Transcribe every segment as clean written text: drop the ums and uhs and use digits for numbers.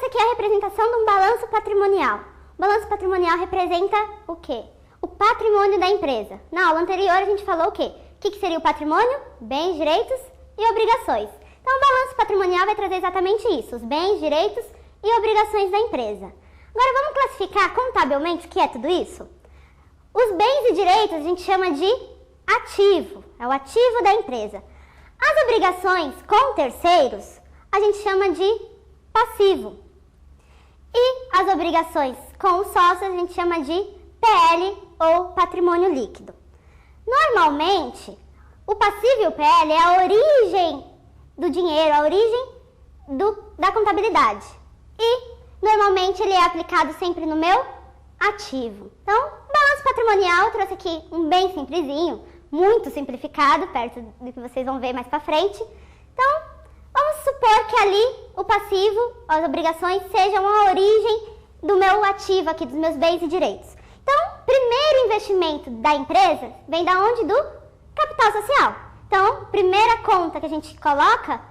aqui é a representação de um balanço patrimonial. O balanço patrimonial representa o quê? O patrimônio da empresa. Na aula anterior a gente falou o quê? O que seria o patrimônio? Bens, direitos e obrigações. Então o balanço patrimonial vai trazer exatamente isso, os bens, direitos e obrigações da empresa. Agora vamos classificar contabilmente o que é tudo isso? Os bens e direitos a gente chama de ativo, é o ativo da empresa. As obrigações com terceiros a gente chama de passivo. E as obrigações com os sócios a gente chama de PL ou patrimônio líquido. Normalmente, o passivo e o PL é a origem do dinheiro, a origem da contabilidade. E, normalmente, ele é aplicado sempre no meu ativo. Então, balanço patrimonial, eu trouxe aqui um bem simplesinho, muito simplificado, perto do que vocês vão ver mais pra frente. Então, vamos supor que ali o passivo, as obrigações, sejam a origem do meu ativo aqui, dos meus bens e direitos. Então, primeiro investimento da empresa vem da onde? Do capital social. Então, primeira conta que a gente coloca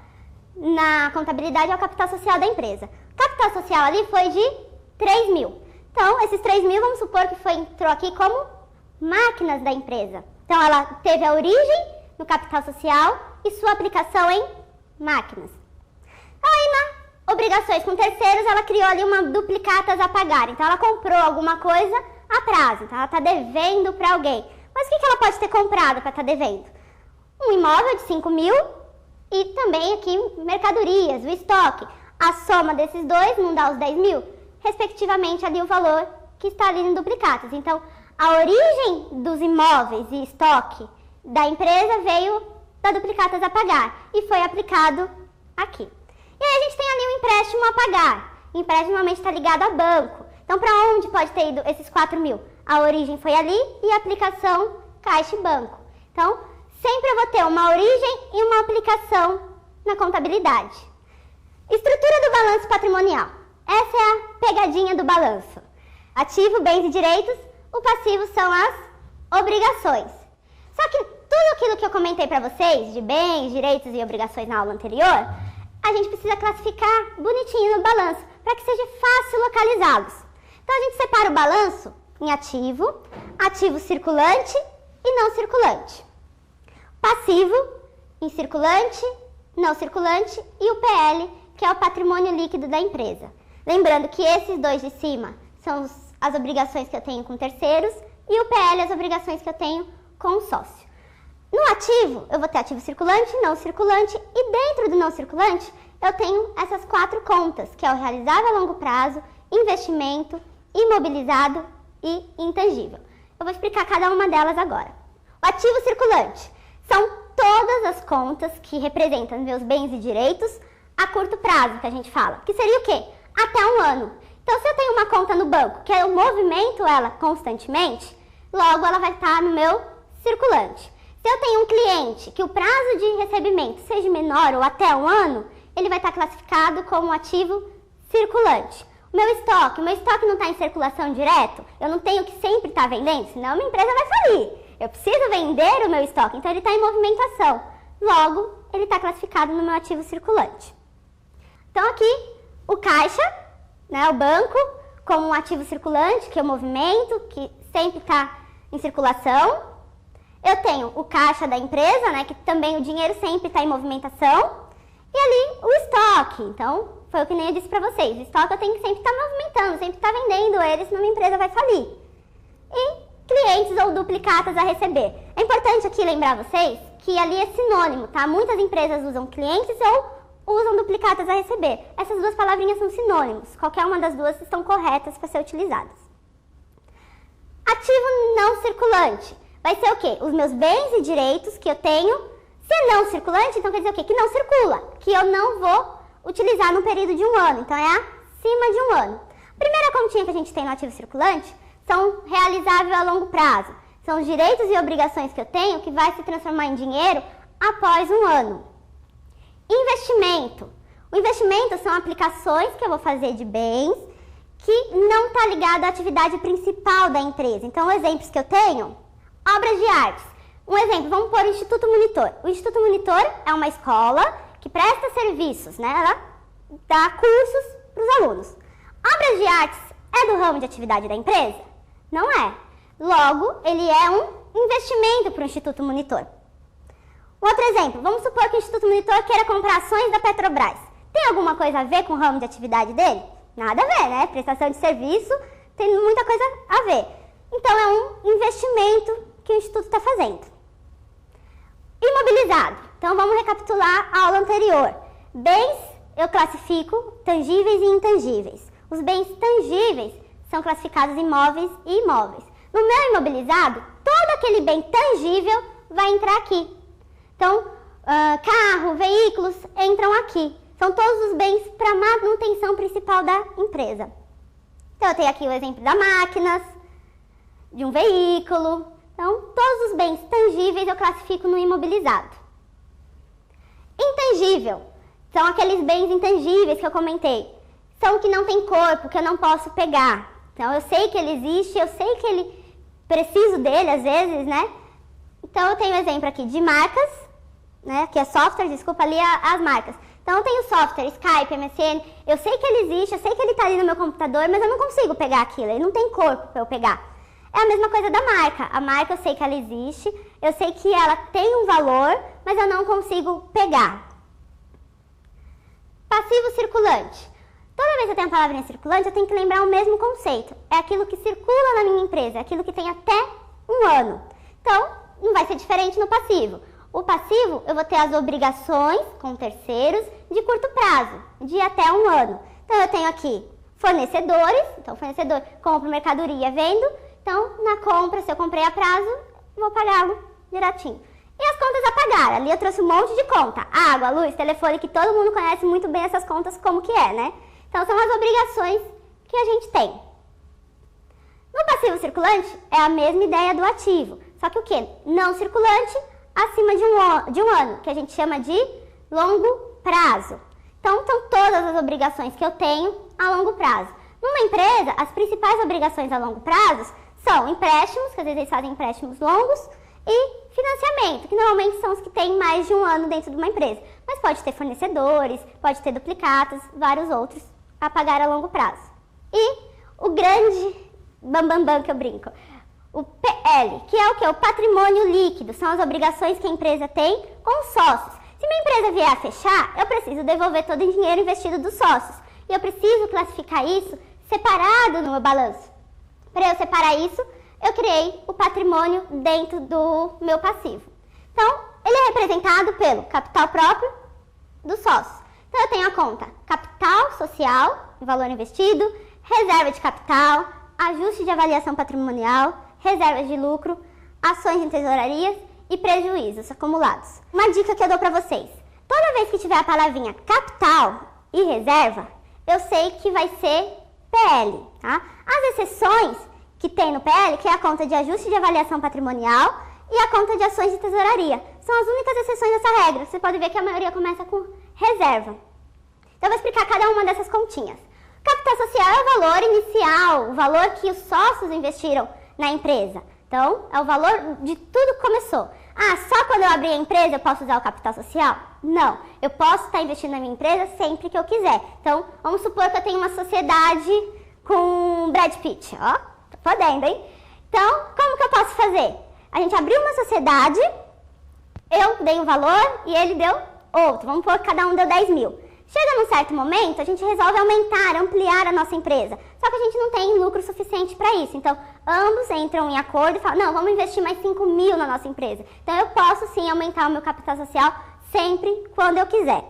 na contabilidade é o capital social da empresa. O capital social ali foi de 3 mil. Então, esses 3 mil, vamos supor que entrou aqui como máquinas da empresa. Então, ela teve a origem no capital social e sua aplicação em máquinas. Aí, na obrigações com terceiros, ela criou ali uma duplicatas a pagar. Então, ela comprou alguma coisa a prazo. Então, ela está devendo para alguém. Mas o que ela pode ter comprado para estar devendo? Um imóvel de 5 mil e também aqui mercadorias, o estoque. A soma desses dois não dá os 10 mil, respectivamente ali o valor que está ali em duplicatas. Então, a origem dos imóveis e estoque da empresa veio da duplicatas a pagar e foi aplicado aqui. E aí a gente tem ali um empréstimo a pagar. O empréstimo normalmente está ligado a banco. Então, para onde pode ter ido esses 4 mil? A origem foi ali e a aplicação caixa e banco. Então, sempre eu vou ter uma origem e uma aplicação na contabilidade. Estrutura do balanço patrimonial. Essa é a pegadinha do balanço. Ativo, bens e direitos. O passivo são as obrigações. Só que tudo aquilo que eu comentei para vocês, de bens, direitos e obrigações na aula anterior, a gente precisa classificar bonitinho no balanço, para que seja fácil localizá-los. Então, a gente separa o balanço em ativo, ativo circulante e não circulante. Passivo em circulante, não circulante e o PL, que é o patrimônio líquido da empresa. Lembrando que esses dois de cima são as obrigações que eu tenho com terceiros e o PL as obrigações que eu tenho com o sócio. No ativo, eu vou ter ativo circulante, não circulante e dentro do não circulante eu tenho essas 4 contas, que é o realizável a longo prazo, investimento, imobilizado e intangível. Eu vou explicar cada uma delas agora. O ativo circulante são todas as contas que representam meus bens e direitos a curto prazo, que a gente fala. Que seria o quê? Até 1 ano. Então, se eu tenho uma conta no banco que eu movimento ela constantemente, logo ela vai estar no meu circulante. Se eu tenho um cliente que o prazo de recebimento seja menor ou até 1 ano, ele vai estar classificado como ativo circulante. O meu estoque não está em circulação direto, eu não tenho que sempre estar vendendo, senão a minha empresa vai falir. Eu preciso vender o meu estoque, então ele está em movimentação. Logo, ele está classificado no meu ativo circulante. Então aqui, o caixa, né, o banco, como um ativo circulante, que é o movimento, que sempre está em circulação. Eu tenho o caixa da empresa, né, que também o dinheiro sempre está em movimentação. E ali o estoque, então foi o que nem eu disse para vocês, o estoque eu tenho que sempre estar movimentando, sempre estar vendendo ele, senão minha empresa vai falir. E clientes ou duplicatas a receber. É importante aqui lembrar vocês que ali é sinônimo, tá? Muitas empresas usam clientes ou usam duplicatas a receber. Essas duas palavrinhas são sinônimos, qualquer uma das duas estão corretas para ser utilizadas. Ativo não circulante vai ser o quê? Os meus bens e direitos que eu tenho. Se é não circulante, então quer dizer o quê? Que não circula, que eu não vou utilizar no período de 1 ano, então é acima de 1 ano. A primeira continha que a gente tem no ativo circulante são realizável a longo prazo. São os direitos e obrigações que eu tenho que vai se transformar em dinheiro após 1 ano. Investimento. O investimento são aplicações que eu vou fazer de bens que não está ligado à atividade principal da empresa. Então, exemplos que eu tenho, obras de artes. Um exemplo, vamos pôr o Instituto Monitor. O Instituto Monitor é uma escola que presta serviços, né? Ela dá cursos para os alunos. Obras de artes é do ramo de atividade da empresa? Não é. Logo, ele é um investimento para o Instituto Monitor. Outro exemplo, vamos supor que o Instituto Monitor queira comprar ações da Petrobras. Tem alguma coisa a ver com o ramo de atividade dele? Nada a ver, né? Prestação de serviço tem muita coisa a ver. Então, é um investimento que o Instituto está fazendo. Imobilizado. Então, vamos recapitular a aula anterior. Bens, eu classifico tangíveis e intangíveis. Os bens tangíveis são classificados em móveis e imóveis. No meu imobilizado, todo aquele bem tangível vai entrar aqui. Então, carro, veículos entram aqui. São todos os bens para manutenção principal da empresa. Então, eu tenho aqui o exemplo da máquinas, de um veículo. Então, todos os bens tangíveis eu classifico no imobilizado. Intangível são aqueles bens intangíveis que eu comentei. São que não tem corpo, que eu não posso pegar. Então, eu sei que ele existe, eu sei que ele preciso dele às vezes, né? Então, eu tenho exemplo aqui de marcas, né? Que é software, desculpa, ali as marcas. Então, eu tenho software, Skype, MSN, eu sei que ele existe, eu sei que ele está ali no meu computador, mas eu não consigo pegar aquilo, ele não tem corpo para eu pegar. É a mesma coisa da marca. A marca eu sei que ela existe, eu sei que ela tem um valor, mas eu não consigo pegar. Passivo circulante. Toda vez que eu tenho a palavrinha circulante, eu tenho que lembrar o mesmo conceito. É aquilo que circula na minha empresa, é aquilo que tem até um ano. Então, não vai ser diferente no passivo. O passivo, eu vou ter as obrigações com terceiros de curto prazo, de até um ano. Então, eu tenho aqui fornecedores. Então, fornecedor compra mercadoria, vendo. Então, na compra, se eu comprei a prazo, vou pagá-lo direitinho. E as contas a pagar. Ali eu trouxe um monte de conta. Água, luz, telefone, que todo mundo conhece muito bem essas contas como que é, né? Então, são as obrigações que a gente tem. No passivo circulante, é a mesma ideia do ativo. Só que o quê? Não circulante, acima de um ano, que a gente chama de longo prazo. Então, são todas as obrigações que eu tenho a longo prazo. Numa empresa, as principais obrigações a longo prazo são empréstimos, que às vezes eles fazem empréstimos longos, e financiamento, que normalmente são os que têm mais de um ano dentro de uma empresa. Mas pode ter fornecedores, pode ter duplicatas, vários outros a pagar a longo prazo. E o grande bambambam que eu brinco, o PL, que é o que? O patrimônio líquido, são as obrigações que a empresa tem com os sócios. Se minha empresa vier a fechar, eu preciso devolver todo o dinheiro investido dos sócios. E eu preciso classificar isso separado no meu balanço. Para eu separar isso, eu criei o patrimônio dentro do meu passivo. Então, ele é representado pelo capital próprio dos sócios. Então, eu tenho a conta capital social, valor investido, reserva de capital, ajuste de avaliação patrimonial, reservas de lucro, ações em tesourarias e prejuízos acumulados. Uma dica que eu dou para vocês. Toda vez que tiver a palavrinha capital e reserva, eu sei que vai ser PL, tá? As exceções que tem no PL, que é a conta de ajuste de avaliação patrimonial e a conta de ações de tesouraria. São as únicas exceções dessa regra. Você pode ver que a maioria começa com reserva. Então, eu vou explicar cada uma dessas continhas. Capital social é o valor inicial, o valor que os sócios investiram na empresa. Então, é o valor de tudo que começou. Ah, só quando eu abrir a empresa eu posso usar o capital social? Não, eu posso estar investindo na minha empresa sempre que eu quiser. Então, vamos supor que eu tenho uma sociedade com Brad Pitt, ó, tô podendo, hein? Então, como que eu posso fazer? A gente abriu uma sociedade, eu dei um valor e ele deu outro. Vamos supor que cada um deu 10 mil. Chega num certo momento, a gente resolve aumentar, ampliar a nossa empresa. Só que a gente não tem lucro suficiente para isso. Então, ambos entram em acordo e falam, não, vamos investir mais 5 mil na nossa empresa. Então, eu posso sim aumentar o meu capital social sempre quando eu quiser.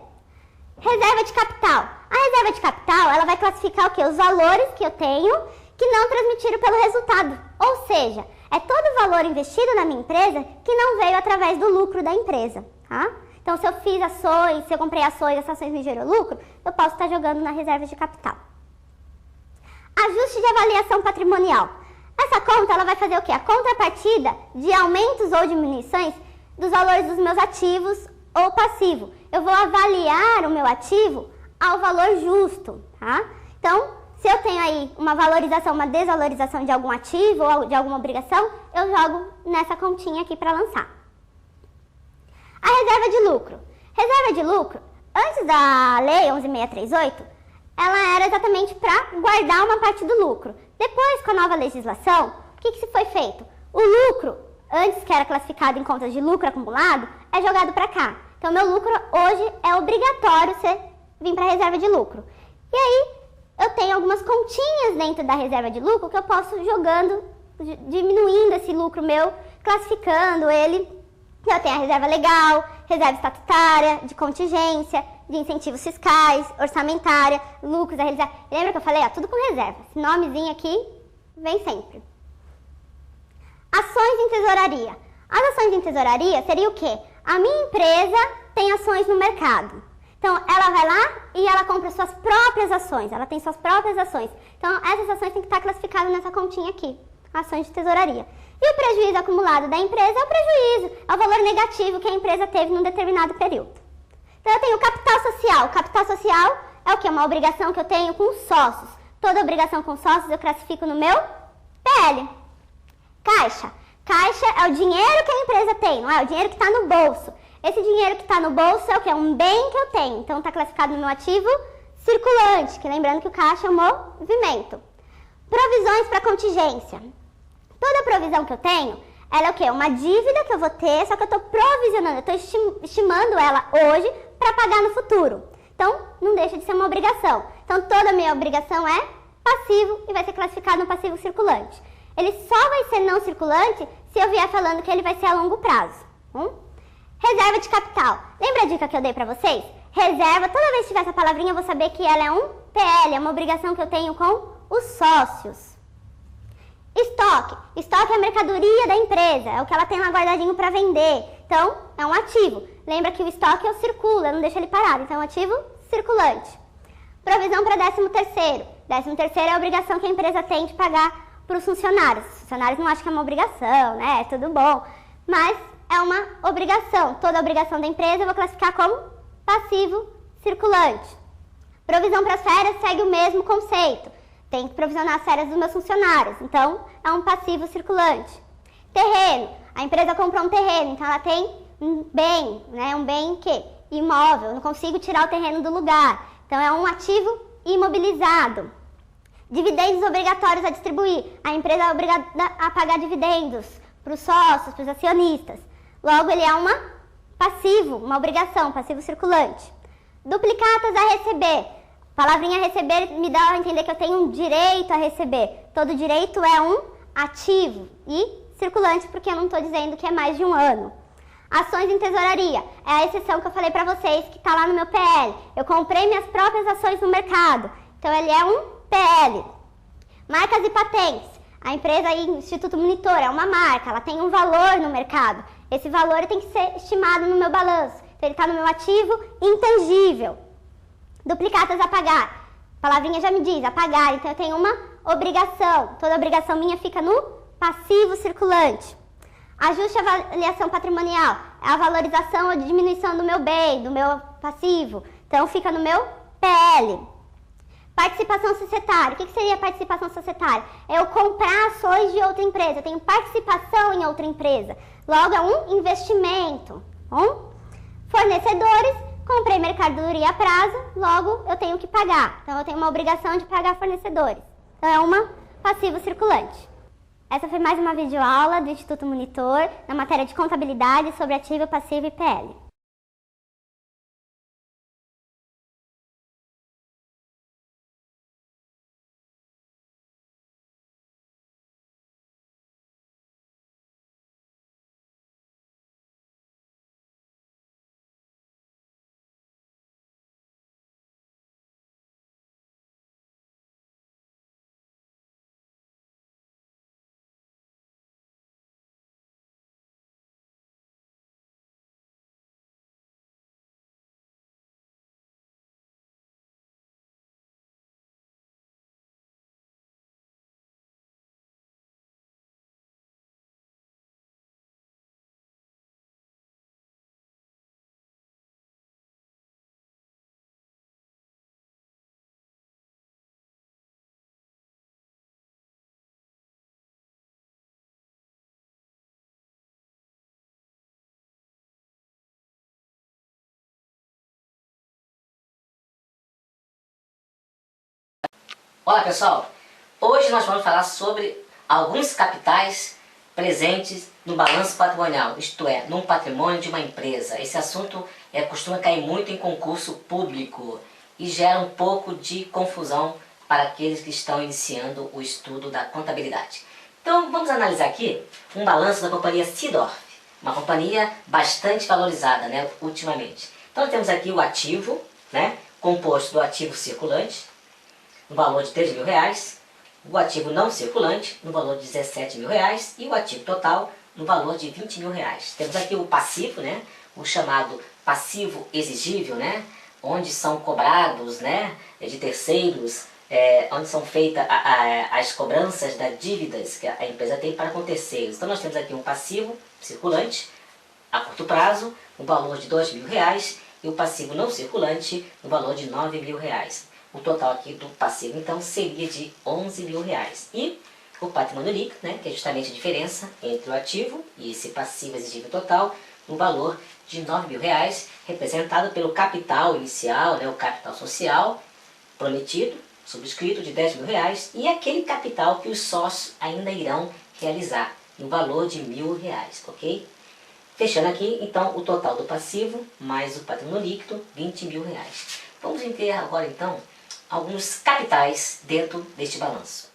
Reserva de capital. A reserva de capital, ela vai classificar o quê? Os valores que eu tenho que não transmitiram pelo resultado. Ou seja, é todo o valor investido na minha empresa que não veio através do lucro da empresa, tá? Então, se eu fiz ações, se eu comprei ações, essas ações me gerou lucro, eu posso estar jogando na reserva de capital. Ajuste de avaliação patrimonial. Essa conta, ela vai fazer o quê? A contrapartida de aumentos ou diminuições dos valores dos meus ativos ou passivo. Eu vou avaliar o meu ativo ao valor justo, tá? Então, se eu tenho aí uma valorização, uma desvalorização de algum ativo ou de alguma obrigação, eu jogo nessa continha aqui para lançar. A reserva de lucro. Reserva de lucro, antes da lei 11.638, ela era exatamente para guardar uma parte do lucro. Depois, com a nova legislação, o que se foi feito? O lucro, antes que era classificado em contas de lucro acumulado, é jogado para cá. Então, meu lucro hoje é obrigatório vir para a reserva de lucro. E aí, eu tenho algumas continhas dentro da reserva de lucro que eu posso ir jogando, diminuindo esse lucro meu, classificando ele. Eu tenho a reserva legal, reserva estatutária, de contingência, de incentivos fiscais, orçamentária, lucros a realizar. Lembra que eu falei? Tudo com reserva. Esse nomezinho aqui vem sempre. Ações em tesouraria. As ações em tesouraria seria o quê? A minha empresa tem ações no mercado. Então, ela vai lá e ela compra suas próprias ações. Ela tem suas próprias ações. Então, essas ações têm que estar classificadas nessa continha aqui. Ações de tesouraria. E o prejuízo acumulado da empresa é o prejuízo. É o valor negativo que a empresa teve num determinado período. Então, eu tenho o capital social. O capital social é o quê? Uma obrigação que eu tenho com os sócios. Toda obrigação com sócios eu classifico no meu PL. Caixa. Caixa é o dinheiro que a empresa tem, não é? O dinheiro que está no bolso. Esse dinheiro que está no bolso é o quê? Um bem que eu tenho. Então, está classificado no meu ativo circulante, que lembrando que o caixa é um movimento. Provisões para contingência. Toda provisão que eu tenho, ela é o quê? Uma dívida que eu vou ter, só que eu estou provisionando, eu estou estimando ela hoje para pagar no futuro. Então, não deixa de ser uma obrigação. Então, toda a minha obrigação é passivo e vai ser classificado no passivo circulante. Ele só vai ser não circulante se eu vier falando que ele vai ser a longo prazo. Reserva de capital. Lembra a dica que eu dei para vocês? Reserva, toda vez que tiver essa palavrinha, eu vou saber que ela é um PL, é uma obrigação que eu tenho com os sócios. Estoque. Estoque é a mercadoria da empresa, é o que ela tem lá guardadinho para vender. Então, é um ativo. Lembra que o estoque eu circulo, eu não deixo ele parado, então é um ativo circulante. Provisão para 13º. 13º é a obrigação que a empresa tem de pagar para os funcionários. Os funcionários não acham que é uma obrigação, né? É tudo bom. Mas é uma obrigação. Toda obrigação da empresa eu vou classificar como passivo circulante. Provisão para as férias segue o mesmo conceito. Tem que provisionar as férias dos meus funcionários. Então, é um passivo circulante. Terreno. A empresa comprou um terreno, então ela tem um bem, né? Um bem que? Imóvel. Eu não consigo tirar o terreno do lugar. Então, é um ativo imobilizado. Dividendos obrigatórios a distribuir. A empresa é obrigada a pagar dividendos para os sócios, para os acionistas. Logo, ele é passivo, uma obrigação, passivo circulante. Duplicatas a receber. A palavrinha receber me dá a entender que eu tenho um direito a receber. Todo direito é um ativo e circulante, porque eu não estou dizendo que é mais de um ano. Ações em tesouraria. É a exceção que eu falei para vocês, que está lá no meu PL. Eu comprei minhas próprias ações no mercado. Então, ele é um PL. Marcas e patentes. A empresa aí, Instituto Monitor, é uma marca, ela tem um valor no mercado. Esse valor tem que ser estimado no meu balanço. Então, ele está no meu ativo intangível. Duplicatas a pagar. A palavrinha já me diz, a pagar. Então, eu tenho uma obrigação. Toda obrigação minha fica no passivo circulante. Ajuste e avaliação patrimonial. É a valorização ou diminuição do meu bem, do meu passivo. Então, fica no meu PL. Participação societária. O que seria participação societária? É eu comprar ações de outra empresa. Eu tenho participação em outra empresa. Logo, é um investimento. Fornecedores. Comprei mercadoria a prazo. Logo, eu tenho que pagar. Então, eu tenho uma obrigação de pagar fornecedores. Então, é uma passivo circulante. Essa foi mais uma videoaula do Instituto Monitor na matéria de contabilidade sobre ativo, passivo e PL. Olá pessoal, hoje nós vamos falar sobre alguns capitais presentes no balanço patrimonial, isto é, num patrimônio de uma empresa. Esse assunto costuma cair muito em concurso público e gera um pouco de confusão para aqueles que estão iniciando o estudo da contabilidade. Então vamos analisar aqui um balanço da companhia Seedorf, uma companhia bastante valorizada, ultimamente. Então temos aqui o ativo, composto do ativo circulante, no valor de R$13.000, o ativo não circulante, no valor de R$17.000, e o ativo total, no valor de R$20.000. Temos aqui o passivo, o chamado passivo exigível, onde são cobrados de terceiros, onde são feitas as cobranças das dívidas que a empresa tem para com terceiros. Então nós temos aqui um passivo circulante, a curto prazo, no valor de R$2.000, e o passivo não circulante, no valor de R$9.000. O total aqui do passivo, então, seria de R$11.000. E o patrimônio líquido, que é justamente a diferença entre o ativo e esse passivo exigível total, no valor de R$9.000, representado pelo capital inicial, o capital social prometido, subscrito, de R$10.000, e aquele capital que os sócios ainda irão realizar, no valor de R$1.000, ok? Fechando aqui, então, o total do passivo mais o patrimônio líquido, R$20.000. Vamos entender agora, então, alguns capitais dentro deste balanço.